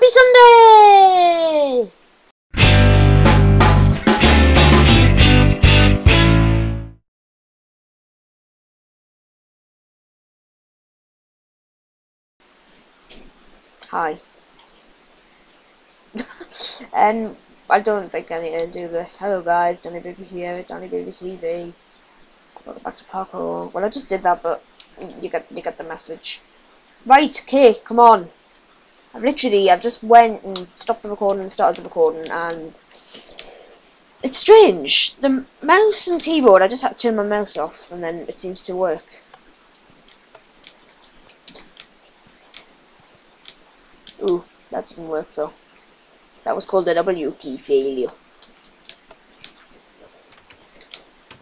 Happy Sunday! Hi. And I don't think I need to do the hello guys, Johnny Baby here, Johnny Baby TV. Welcome back to parkour. Well, I just did that, but you get the message. Right, okay, come on. I've just went and stopped the recording and started the recording, and it's strange. The mouse and keyboard, I just had to turn my mouse off, and then it seems to work. Ooh, that didn't work though. That was called a W key failure.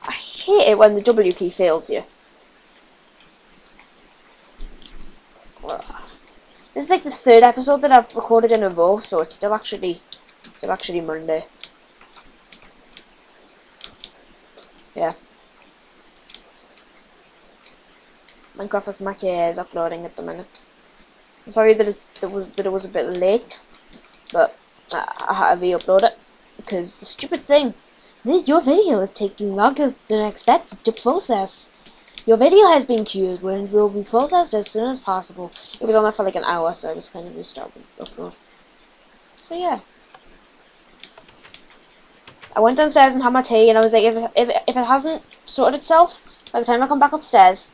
I hate it when the W key fails you. This is like the third episode that I've recorded in a row, so it's still actually Monday. Yeah. Minecraft with Matty is uploading at the minute. I'm sorry that it was a bit late, but I had to re-upload it because the stupid thing. Your video is taking longer than expected to process. Your video has been queued and will be processed as soon as possible. It was on there for like an hour, so I just kind of restarted the upload. So yeah. I went downstairs and had my tea, and I was like, if it hasn't sorted itself by the time I come back upstairs,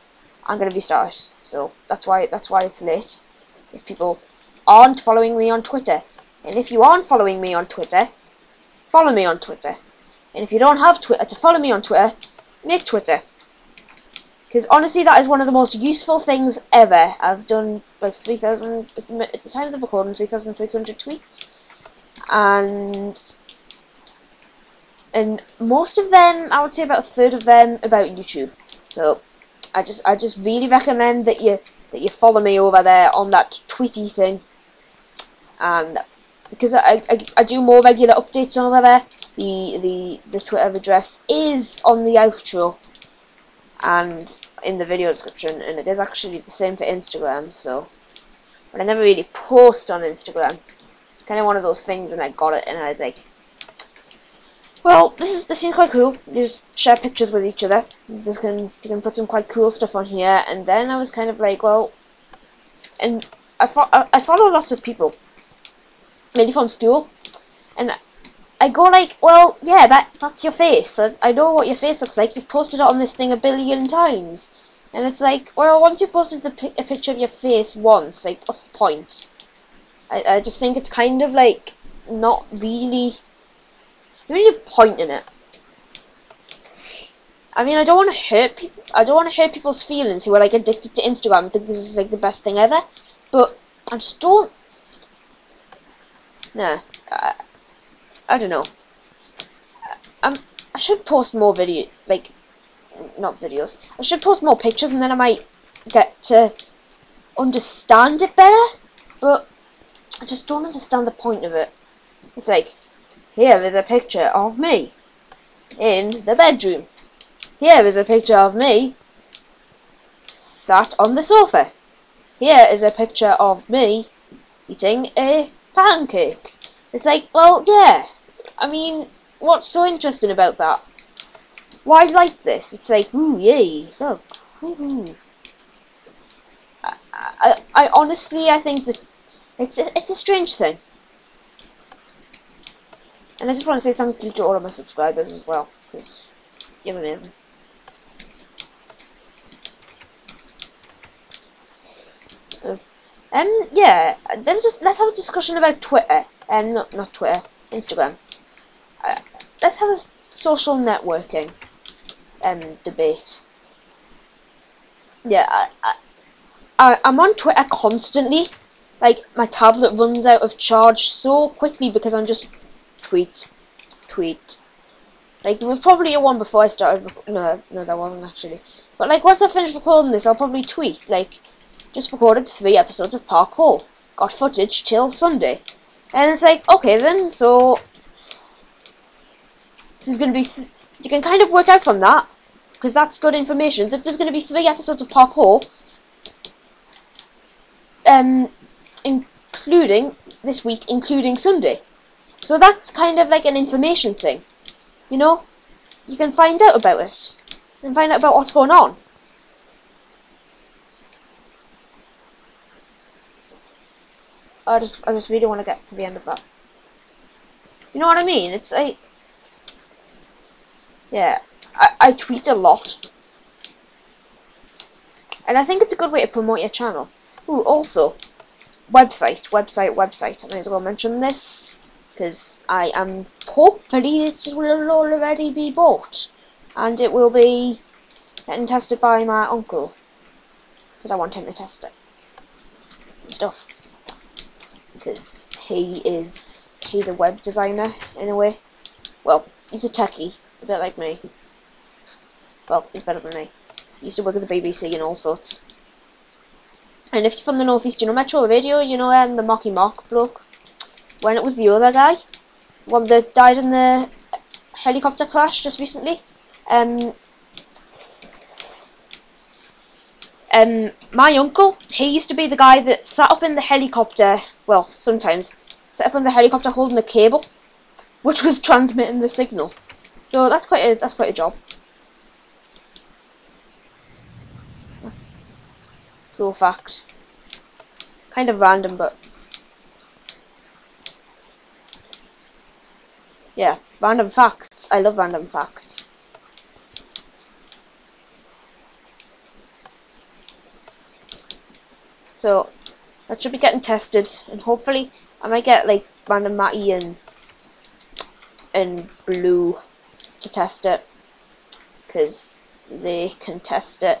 I'm gonna restart it. So that's why it's late. If people aren't following me on Twitter, and if you aren't following me on Twitter, follow me on Twitter. And if you don't have Twitter to follow me on Twitter, make Twitter. Because honestly, that is one of the most useful things ever. I've done like 3,000, at the time of the recording, 3,300 tweets. And most of them, I would say about a third of them, about YouTube. So I just really recommend that you follow me over there on that tweety thing. And because I do more regular updates over there. The Twitter address is on the outro and in the video description, and it is actually the same for Instagram. So, but I never really post on Instagram. Kind of one of those things, and I got it, and I was like, well, this seems quite cool. You just share pictures with each other. You can put some quite cool stuff on here. And then I was kind of like, well, and I follow lots of people, mainly from school, and I go like, well, yeah, that's your face. I know what your face looks like. You've posted it on this thing a billion times. And it's like, well, once you've posted a picture of your face once, like, what's the point? I just think it's kind of like not really a point in it. I mean, I don't want to hurt people. I don't want to hurt people's feelings who are like addicted to Instagram and think this is like the best thing ever. But I just don't. Nah. I don't know. I should post more not videos. I should post more pictures, and then I might get to understand it better. But I just don't understand the point of it. It's like, here is a picture of me in the bedroom. Here is a picture of me sat on the sofa. Here is a picture of me eating a pancake. It's like, well, yeah. I mean, what's so interesting about that? Why like this? It's like, ooh, yay, look, ooh. I honestly, I think that it's a strange thing. And I just want to say thank you to all of my subscribers as well, because you're amazing. Yeah, let's have a discussion about Twitter, and not Twitter, Instagram. Let's have a social networking debate. Yeah, I'm on Twitter constantly. Like, my tablet runs out of charge so quickly because I'm just tweet. Like, there was probably a one before I started. No, there wasn't actually. But like, once I finish recording this, I'll probably tweet like, just recorded 3 episodes of parkour. Got footage till Sunday. And it's like, okay then, so there's going to be, you can kind of work out from that, because that's good information, that there's going to be 3 episodes of parkour in including this week, including Sunday. So that's kind of like an information thing. You know, you can find out about it. You can find out about what's going on. I just really want to get to the end of that. You know what I mean? It's like, yeah, I tweet a lot. And I think it's a good way to promote your channel. Ooh, also, website. I may as well mention this, because I am hopefully it will already be bought. And it will be getting tested by my uncle, because I want him to test it. And stuff. Because he's a web designer, in a way. Well, he's a techie, a bit like me. Well, he's better than me. He used to work at the BBC and all sorts. And if you're from the northeast, you know Metro Radio, you know the Mocky Mock bloke? When it was the other guy, one that died in the helicopter crash just recently. My uncle, he used to be the guy that sat up in the helicopter, well, sometimes, sat up in the helicopter holding the cable, which was transmitting the signal. So that's quite a job. Cool fact. Kind of random, but yeah, random facts. I love random facts. So that should be getting tested, and hopefully I might get like Random Matty and Blue to test it, because they can test it.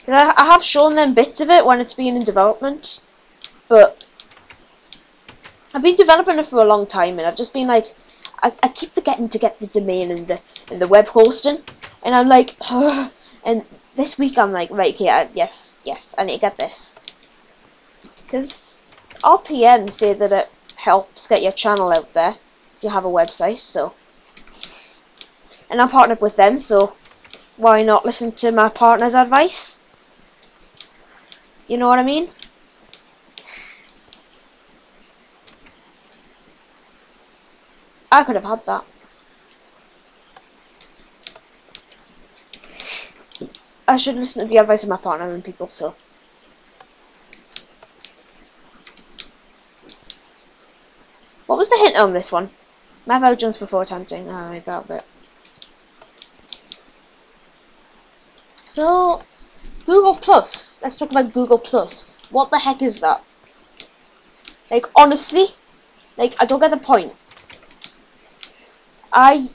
Because I have shown them bits of it when it's been in development, but I've been developing it for a long time, and I've just been like, I keep forgetting to get the domain and the web hosting, and I'm like, ugh. And this week I'm like, right, okay, yes, I need to get this. Because RPM say that it helps get your channel out there if you have a website, so. And I'm partnered with them, so why not listen to my partner's advice? You know what I mean? I could have had that. I should listen to the advice of my partner and people, so. What was the hint on this one? My vow jumps before tempting. Oh, I got a bit. So, Google Plus. Let's talk about Google Plus. What the heck is that? Like, honestly, like, I don't get the point. I've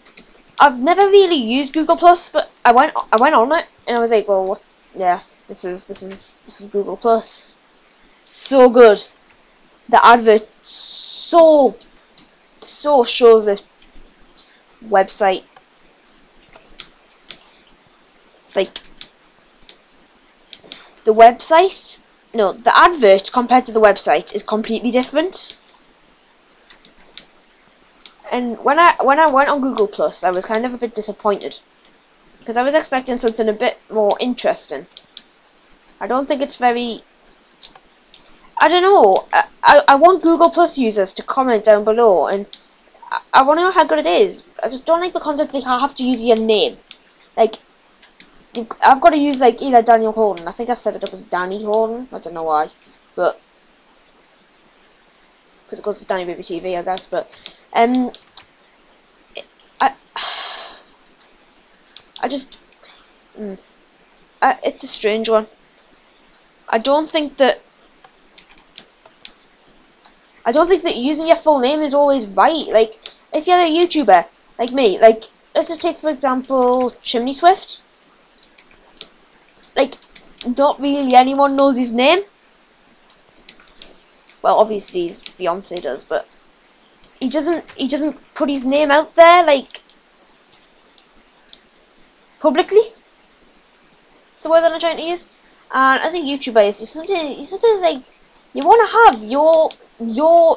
never really used Google Plus, but I went on it and I was like, well, what? Yeah, this is Google Plus. So good. The advert so shows this website. Like, the website, no, the advert compared to the website is completely different. And when I went on Google Plus, I was kind of a bit disappointed, because I was expecting something a bit more interesting. I don't think it's very, I don't know, I want Google Plus users to comment down below, and I want to know how good it is. I just don't like the concept that I have to use your name. Like, I've got to use like either Daniel Holden. I think I set it up as Danny Holden. I don't know why, but because it goes to Danny Baby TV, I guess. But I just it's a strange one. I don't think that using your full name is always right. Like, if you're a YouTuber like me, like, let's just take for example Chimney Swift. Like, not really anyone knows his name. Well, obviously his fiance does, but he doesn't put his name out there, like, publicly. That's the word that I'm trying to use. And as a YouTuber, you sometimes like, you want to have your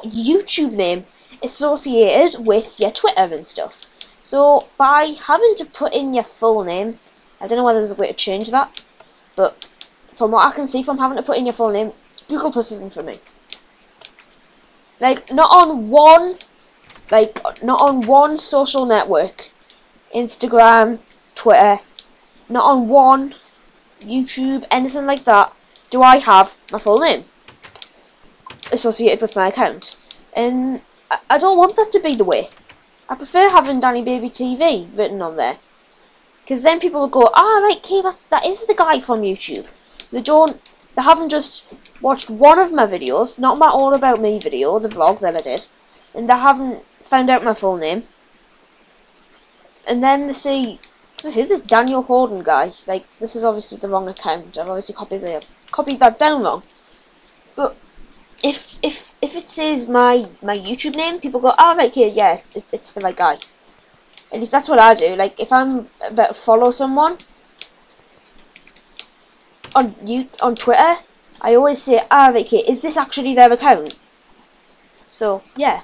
YouTube name associated with your Twitter and stuff. So by having to put in your full name, I don't know whether there's a way to change that, but from what I can see from having to put in your full name, Google Plus isn't for me. Like, not on one social network, Instagram, Twitter, not on one YouTube, anything like that, do I have my full name associated with my account. And I don't want that to be the way. I prefer having Danny Baby TV written on there. Because then people will go, ah, right, okay, that is the guy from YouTube. They haven't just watched one of my videos, not my All About Me video, the vlog that I did, and they haven't found out my full name. And then they see, who's this Daniel Horden guy? Like, this is obviously the wrong account. I've obviously copied that down wrong. But if it says my YouTube name, people go, oh, right, here, yeah, it's the right guy. At least that's what I do. Like, if I'm about to follow someone on Twitter, I always say, ah, right, here, is this actually their account? So, yeah.